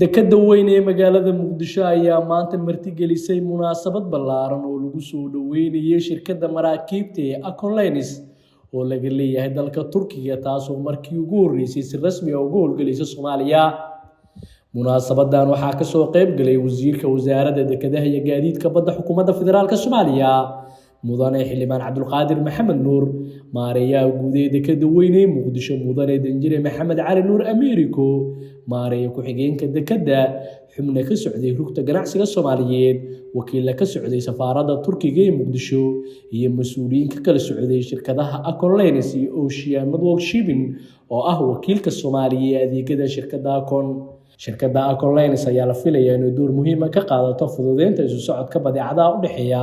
dekada weyn ee magaalada Muqdisho ayaa maanta martigelisay munaasabad ballaaran oo lagu soo dhaweynayay shirkadda maraakiibta ee Akon Lines oo laga leeyahay dalka Turkiga taasoo markii ugu horeysay si rasmi ah uga howlgelisay Soomaaliya. Munaasabadan waxaa ka soo qayb galay wasiirka wasaaradda dekedaha iyo gaadiidka badda xukuumadda federaalka Soomaaliya mudane Xildhibaan Cabdulqaadir Maxamed Nuur, maareeyaha guud ee dekada weyn ee Muqdisho mudane Danjire Maxamed Cali Nuur Ameeriko, maareeyaha ku-xigeenka dekada, xubno ka socday rugta ganacsiga Soomaaliyeed, wakiil ka socday safaaradda Turkiga ee Muqdisho iyo mas'uuliyiin ka kala socday shirkadaha Akon Lines iyo Ocean Network Shipping oo ah wakiilka Soomaaliya ee adeegyada shirkadda Akon. Shirkadda Akon Lines ayaa la filayaa inay door muhiim ah ka qaadato fududeynta isu socodka badeecadaha u dhexeeya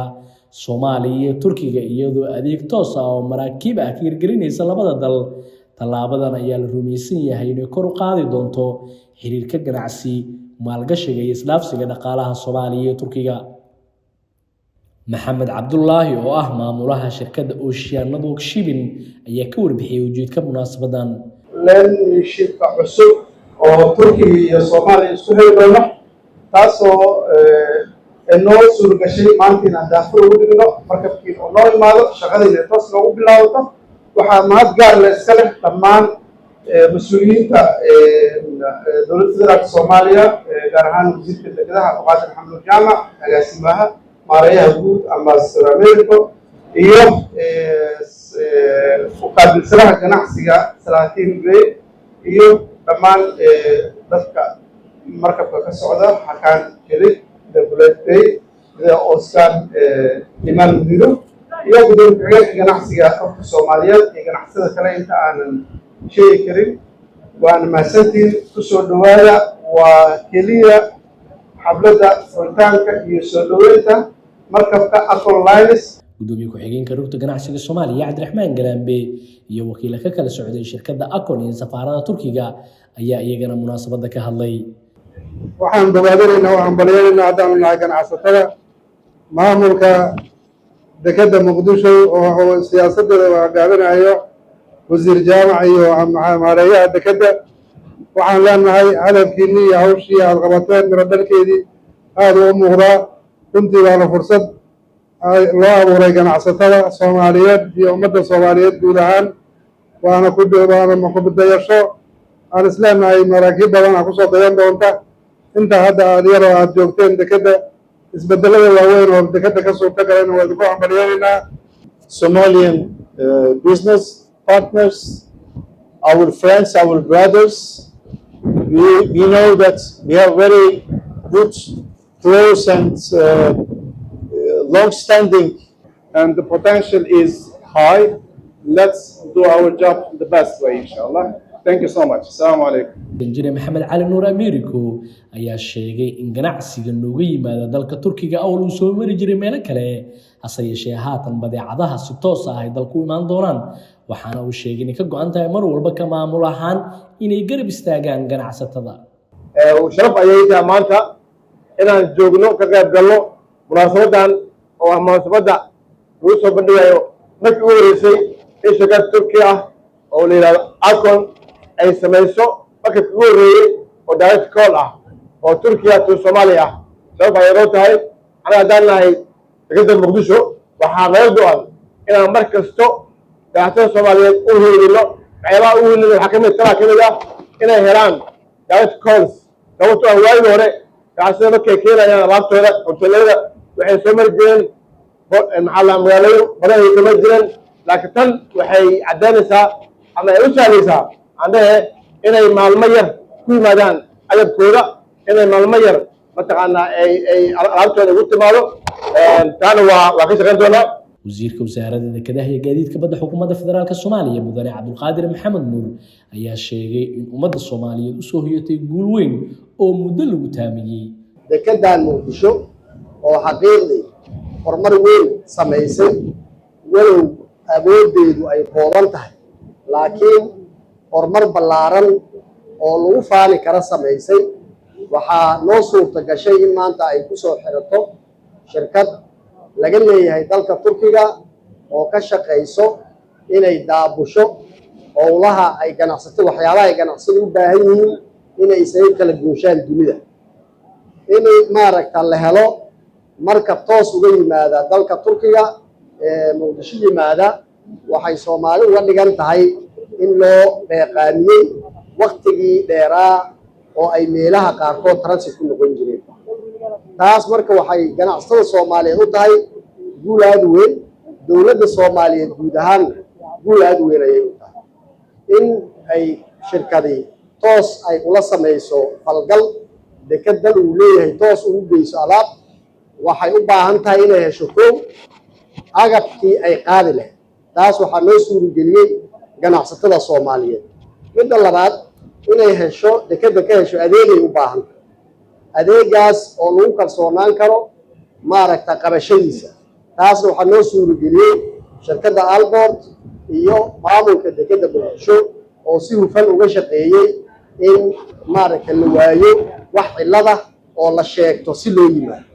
Soomaaliya iyo Turkiga iyadoo adeeg toos ah oo maraakiib ah ka hirgelinaysa labada dal. Tallaabadan ayaa la rumaysan yahay inay kor u qaadi doonto xiriirka ganacsi, maalgashiga iyo isdhaafsiga dhaqaalaha Soomaaliya iyo Turkiga. Maxamed Cabdullaahi oo ah maamulaha shirkadda Ocean Network Shipping ayaa ka warbixiyay ujeedka munaasabadan. Shirka cusub oo Turkiga iyo Soomaaliya isku heli doono taasoo noo suurgashay maanta inaan daafur ugu dhigno markabkii oo noo imaado shaqadayna toos loogu bilaabato. waxaa mahad gaar leh iska leh dhammaan mas-uuliyiinta dowladda federaalka Soomaaliya gaar ahaan wasiirka dekedaha Cabdulqaadir Maxamed Jaamac, agaasimaha maareeyaha guud Ambassador Ameeriko iyo uqaabilsanaha ganacsiga Salaatiin Bey iyo dhammaan dadka markabka ka socda Hakan Kelly Bey Oscar Iman Miro iyo gudoomiyaha ganacsiga qofka Soomaaliyeed ee ganacsiyada kale inta aanan sheegi karin. waan mahadsantiin ku soo dhawaada waa keliya xafladda furitaanka iyo soo dhaweynta markabka Akon Lines. Gudoomiye ku-xigeenka rugta ganacsiga Soomaaliya Cabdiraxmaan Galambe iyo wakiil ka kala socday shirkadda Akon iyo safaaradda Turkiga ayaa iyagana munaasabada ka hadlay. waxaan bogaadinaynaa waxaan balyeelaynaa haddaan nahay ganacsatada maamulka dekada Muqdisho oo siyaasadda hogaaminayo wasiir Jaamac iyo maareeyaha dekada. waxaan leenahay hadafkiinni iyo hawshii aad qabateen miro dhalkeedii aad u muuqdaa. runtii waana fursad loo abuuray ganacsatada Soomaaliyeed iyo ummadda Soomaaliyeed guud ahaan waana ku dayasho aan isleenahay maraakiib badan ku soo dayan doonta inta hadda aad joogteen dekada. isbedelada waaweyn oo dekada ka suurta galayna waa ku hambalyeelaynaa. Somalian business partners, our friends, our brothers, we know that we have very good, close and long-standing, and the potential is high. Let's do our job the best way, inshallah. Thank you so much. Assalamu alaikum. Danjire Maxamed Cali Nuur Ameeriko ayaa sheegay in ganacsiga nooga yimaada dalka Turkiga uu soo mari jiray meelo kale hase yeeshee haatan badeecadaha si toos ah ay dalku imaan doonaan. waxaana uu sheegay in ka go'an tahay mar walba ka maamul ahaan inay garab istaagaan ganacsatada. sharaf ayay tahay maanta inaan joogno ka qayb galno munaasabadan oo ah munaasabada lagu soo bandhigayo markii ugu horeysay in shirkad Turki ah oo la yiraahdo Akon ay samayso markii ugu horeeyay oo direct call ah oo Turkiga to Soomaaliya. sharaf ayay tahay ana hadanahay dekada Muqdisho waxaa laga go'an inaan mar kasto ganacsatada Soomaaliyeed u heelino meelaha u heelino waxa kamid ah inay helaan direct calls sababtoo ah waayii hore ganacsatada markay keenayaan alaabtooda hoteelada waxay soo mari jireen magaalooyin badan ay soo mari jireen. laakiin tan waxay caddaynaysaa ama ay u sahlaysaa andahe inay maalmo yar ku yimaadaan agabkooda, inay maalmo yar mataqaanaa ay alaabtooda ugu timaado. taana waa ka shaqayn doonaa. wasiirka wasaaradda dekedaha iyo gaadiidka badda xukuumadda federaalka Soomaaliya mudane Cabdulqaadir Maxamed Nuur ayaa sheegay in ummadda Soomaaliyeed u soo hoyatay guul weyn oo muddo lagu taamiyay. dekedan Muqdisho oo xaqiiqdii horumar weyn samaysay walow awoodeedu ay kooban tahay laakiin horumar ballaaran oo lagu faani kara samaysay. waxaa noo suurta gashay in maanta ay ku soo xirato shirkad laga leeyahay dalka Turkiga oo ka shaqeyso inay daabusho howlaha ay ganacsato waxyaabaha ay ganacsiga u baahan yihiin inay isaga kala gooshaan dunida inay maaragta la helo markab toos uga yimaada dalka Turkiga muqdisho yimaada waxay Soomaali uga dhigan tahay in loo beeqaamiyey waqtigii dheeraa oo ay meelaha qaarkood transit ku noqon jireen taas marka waxay ganacsatada Soomaaliyeed u tahay guul aad u weyn dowladda Soomaaliyeed guud ahaan guul aad u weyn ayay u tahay in ay shirkadii toos ay ula samayso falgal dekada uu leeyahay toos ugu geyso alaab waxay u baahan tahay inay hesho koow agabkii ay qaadi lahayd taas waxaa loo suurageliyey ganacsatada Soomaaliyeed midda labaad inay hesho dekada ka hesho adeegay u baahan tahay adeegaas oo lagu kalsoonaan karo maaragta qabashadiisa taasna waxaa loo suurageliyey shirkadda Albort iyo maamulka dekada Muqdisho oo si hufan uga shaqeeyey in maaragta la waayo wax cilada oo la sheegto si loo yimaado